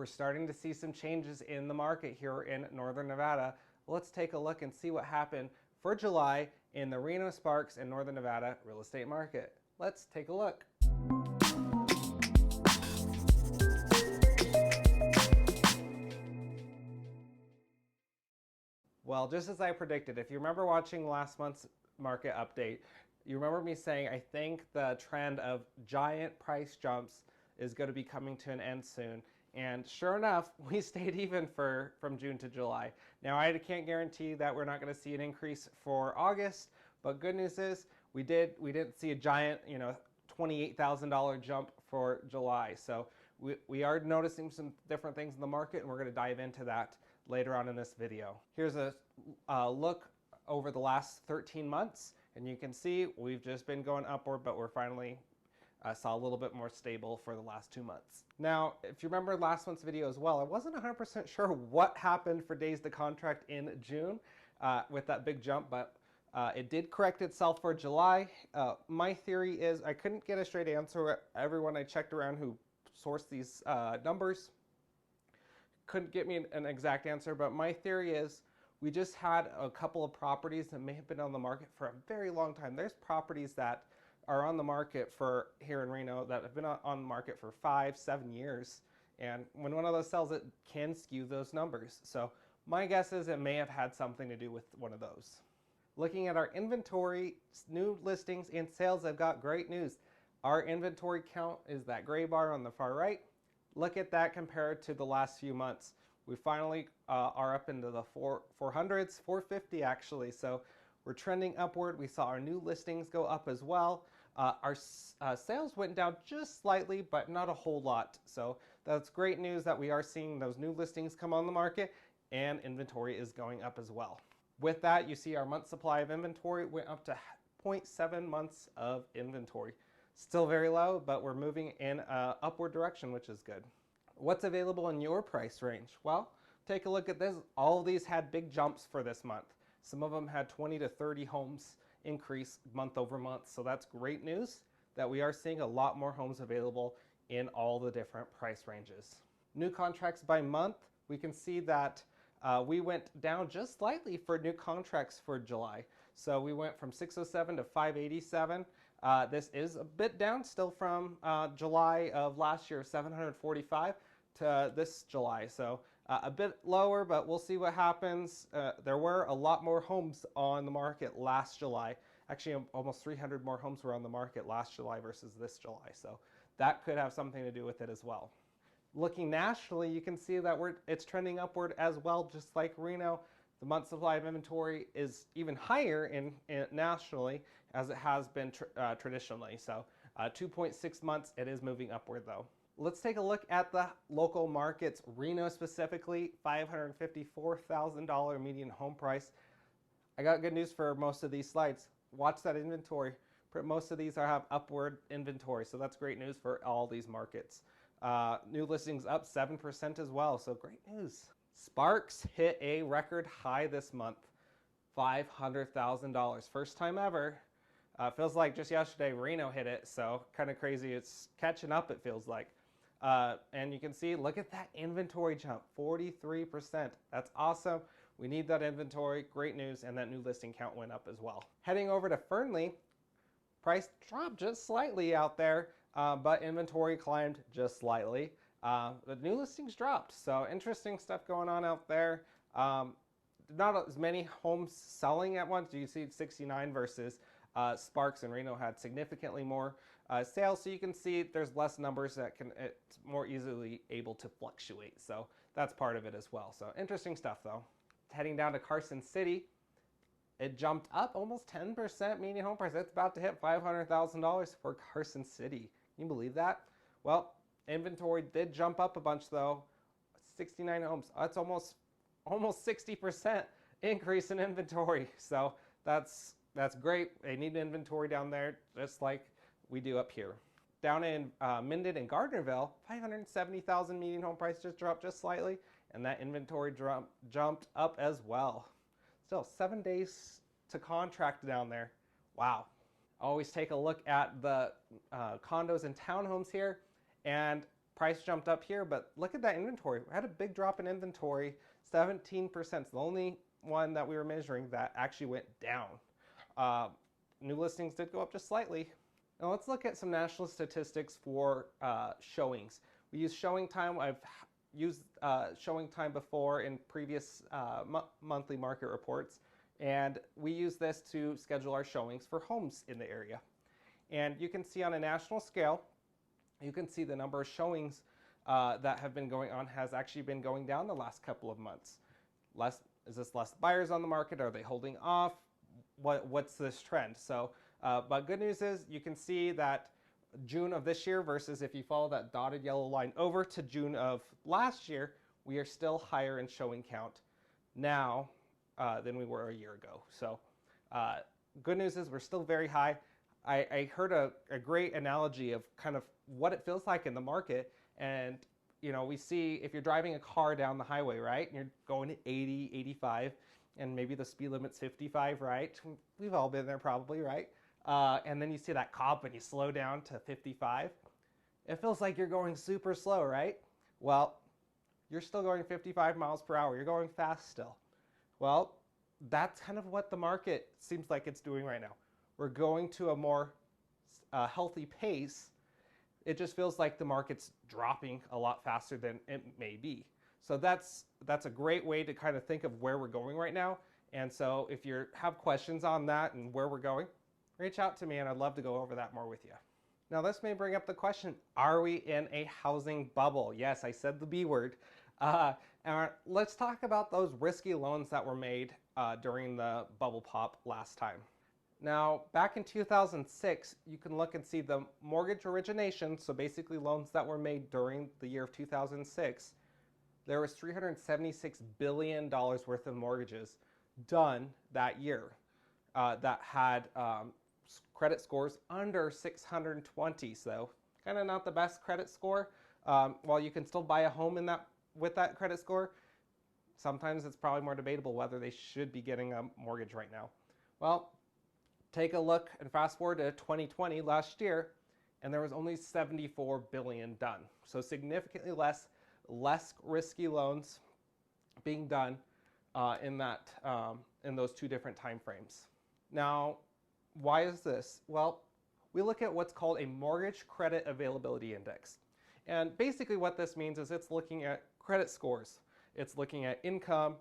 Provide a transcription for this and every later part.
we're starting to see some changes in the market here in Northern Nevada. Let's take a look and see what happened for July in the Reno, Sparks, and Northern Nevada real estate market. Let's take a look. Well, just as I predicted, if you remember watching last month's market update, you remember me saying I think the trend of giant price jumps is going to be coming to an end soon. And sure enough, we stayed even from June to July. Now, I can't guarantee that we're not going to see an increase for August, but good news is we didn't see a giant, $28,000 jump for July. So we are noticing some different things in the market, and we're going to dive into that later on in this video. Here's a look over the last 13 months, and you can see we've just been going upward, but we're finally saw a little bit more stable for the last 2 months. Now, if you remember last month's video as well, I wasn't 100% sure what happened for days to contract in June with that big jump, but it did correct itself for July. My theory is I couldn't get a straight answer. Everyone I checked around who sourced these numbers couldn't get me an exact answer, but my theory is we just had a couple of properties that may have been on the market for a very long time. There's properties that are on the market for here in Reno that have been on the market for 5-7 years, and when one of those sells, it can skew those numbers. So my guess is it may have had something to do with one of those. Looking at our inventory, new listings and sales, I've got great news. Our inventory count is that gray bar on the far right. Look at that compared to the last few months. We finally are up into the 400s, 450 actually. So we're trending upward. We saw our new listings go up as well. Our sales went down just slightly, but not a whole lot. So that's great news that we are seeing those new listings come on the market, and inventory is going up as well. With that, you see our month supply of inventory went up to 0.7 months of inventory. Still very low, but we're moving in an upward direction, which is good. What's available in your price range? Well, take a look at this. All of these had big jumps for this month. Some of them had 20 to 30 homes increase month over month. So that's great news that we are seeing a lot more homes available in all the different price ranges. New contracts by month, we can see that we went down just slightly for new contracts for July. So we went from 607 to 587. This is a bit down still from July of last year, 745 to this July. So a bit lower, but we'll see what happens. There were a lot more homes on the market last July. Actually, almost 300 more homes were on the market last July versus this July. So that could have something to do with it as well. Looking nationally, you can see that it's trending upward as well, just like Reno. The month supply of inventory is even higher in nationally as it has been traditionally. So 2.6 months, it is moving upward though. Let's take a look at the local markets. Reno specifically, $554,000 median home price. I got good news for most of these slides. Watch that inventory. Most of these have upward inventory, so that's great news for all these markets. New listings up 7% as well, so great news. Sparks hit a record high this month, $500,000. First time ever. Feels like just yesterday Reno hit it, so kind of crazy. It's catching up, it feels like. And you can see, look at that inventory jump, 43%. That's awesome. We need that inventory, great news, and that new listing count went up as well. Heading over to Fernley, price dropped just slightly out there, but inventory climbed just slightly. The new listings dropped, so interesting stuff going on out there. Not as many homes selling at once. You see 69 versus Sparks and Reno had significantly more sales, so you can see there's less numbers that it's more easily able to fluctuate. So that's part of it as well. So interesting stuff though. Heading down to Carson City, it jumped up almost 10% median home price. It's about to hit $500,000 for Carson City. Can you believe that? Well, inventory did jump up a bunch though. 69 homes. That's almost 60% increase in inventory. So that's great. They need inventory down there just like we do up here. Down in Minden and Gardnerville, $570,000 median home price just dropped just slightly, and that inventory jumped up as well. Still 7 days to contract down there. Wow. Always take a look at the condos and townhomes here, and price jumped up here, but look at that inventory. We had a big drop in inventory, 17%. It's the only one that we were measuring that actually went down. New listings did go up just slightly. Now let's look at some national statistics for showings. We use ShowingTime. I've used ShowingTime before in previous monthly market reports, and we use this to schedule our showings for homes in the area. And you can see on a national scale, you can see the number of showings that have been going on has actually been going down the last couple of months. Is this less buyers on the market? Are they holding off? What's this trend? So, but good news is you can see that June of this year versus if you follow that dotted yellow line over to June of last year, we are still higher in showing count now than we were a year ago. So good news is we're still very high. I heard a great analogy of kind of what it feels like in the market. And, you know, we see if you're driving a car down the highway, right, and you're going at 80, 85, and maybe the speed limit's 55, right? We've all been there probably, right? And then you see that cop and you slow down to 55. It feels like you're going super slow, right? Well, you're still going 55 miles per hour. You're going fast still. Well, that's kind of what the market seems like it's doing right now. We're going to a more healthy pace. It just feels like the market's dropping a lot faster than it may be. So that's a great way to kind of think of where we're going right now. And so if you have questions on that and where we're going, reach out to me and I'd love to go over that more with you. Now this may bring up the question, are we in a housing bubble? Yes, I said the B word. And let's talk about those risky loans that were made during the bubble pop last time. Now, back in 2006, you can look and see the mortgage origination, so basically loans that were made during the year of 2006. There was $376 billion worth of mortgages done that year that had credit scores under 620. So kind of not the best credit score. While you can still buy a home with that credit score, sometimes it's probably more debatable whether they should be getting a mortgage right now. Well, take a look and fast forward to 2020 last year, and there was only $74 billion done. So significantly less risky loans being done in those two different time frames. Now, why is this? Well, we look at what's called a mortgage credit availability index. And basically what this means is it's looking at credit scores. It's looking at income,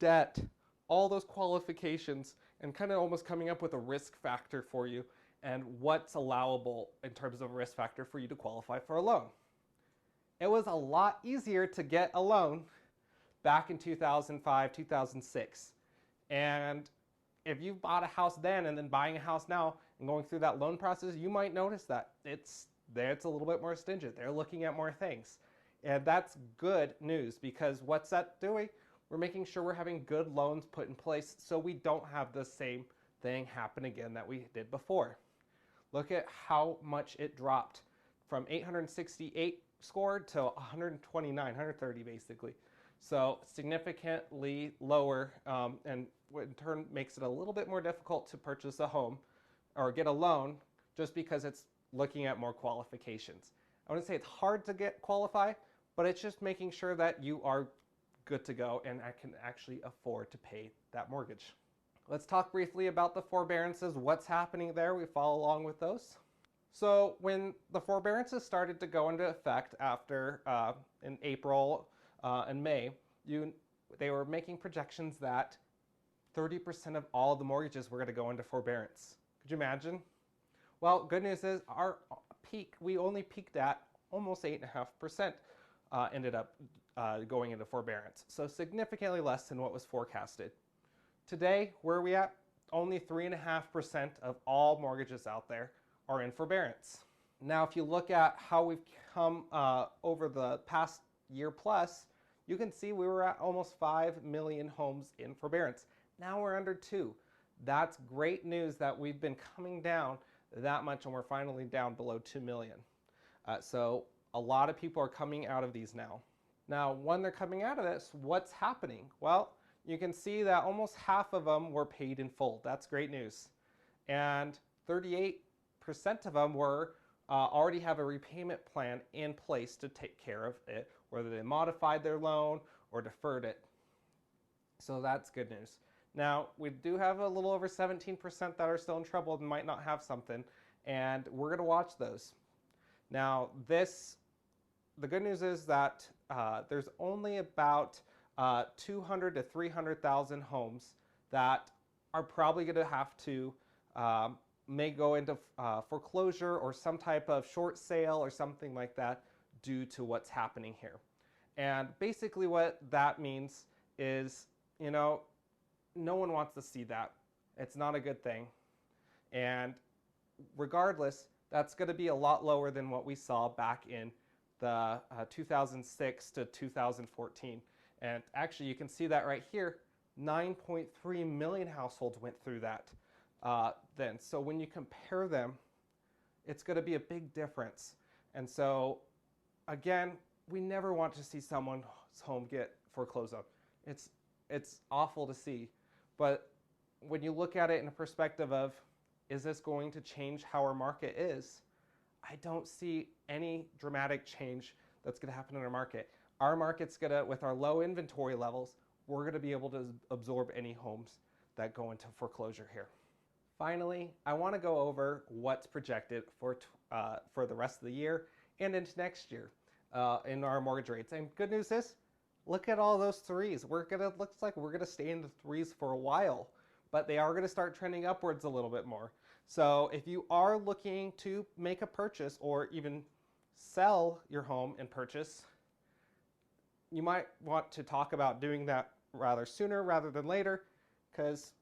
debt, all those qualifications, and kind of almost coming up with a risk factor for you and what's allowable in terms of a risk factor for you to qualify for a loan. It was a lot easier to get a loan back in 2005, 2006. And if you bought a house then and then buying a house now and going through that loan process, you might notice that it's a little bit more stringent. They're looking at more things. And that's good news because what's that doing? We're making sure we're having good loans put in place so we don't have the same thing happen again that we did before. Look at how much it dropped from 868 scored to 129, 130 basically. So significantly lower and in turn makes it a little bit more difficult to purchase a home or get a loan just because it's looking at more qualifications. I wouldn't say it's hard to qualify, but it's just making sure that you are good to go and I can actually afford to pay that mortgage. Let's talk briefly about the forbearances, what's happening there. We follow along with those. So when the forbearances started to go into effect after in April and May, they were making projections that 30% of all the mortgages were going to go into forbearance. Could you imagine? Well, good news is our peak, we only peaked at almost 8.5% ended up going into forbearance. So significantly less than what was forecasted. Today, where are we at? Only 3.5% of all mortgages out there are in forbearance. Now, if you look at how we've come over the past year plus, you can see we were at almost 5 million homes in forbearance. Now we're under 2. That's great news that we've been coming down that much and we're finally down below 2 million. So a lot of people are coming out of these now. Now, when they're coming out of this, what's happening? Well, you can see that almost half of them were paid in full. That's great news. And 38% of them were already have a repayment plan in place to take care of it, whether they modified their loan or deferred it. So that's good news. Now, we do have a little over 17% that are still in trouble and might not have something, and we're going to watch those. Now, the good news is that there's only about 200 to 300,000 homes that are probably going to have to may go into foreclosure or some type of short sale or something like that due to what's happening here. And basically what that means is, you know, no one wants to see that. It's not a good thing. And regardless, that's going to be a lot lower than what we saw back in the 2006 to 2014. And actually, you can see that right here, 9.3 million households went through that then. So when you compare them, it's going to be a big difference. And so, again, we never want to see someone's home get foreclosed on. It's awful to see. But when you look at it in a perspective of, is this going to change how our market is? I don't see any dramatic change that's going to happen in our market. Our market's going to, with our low inventory levels, we're going to be able to absorb any homes that go into foreclosure here. Finally, I want to go over what's projected for the rest of the year and into next year in our mortgage rates. And good news is, look at all those threes. Looks like we're gonna stay in the threes for a while, but they are gonna start trending upwards a little bit more. So if you are looking to make a purchase or even sell your home and purchase, you might want to talk about doing that rather sooner rather than later, because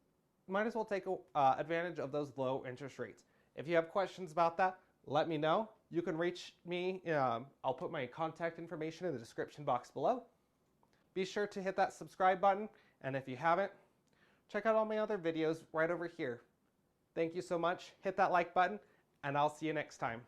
you might as well take advantage of those low interest rates. If you have questions about that, let me know. You can reach me. I'll put my contact information in the description box below. Be sure to hit that subscribe button, and if you haven't, check out all my other videos right over here. Thank you so much. Hit that like button, and I'll see you next time.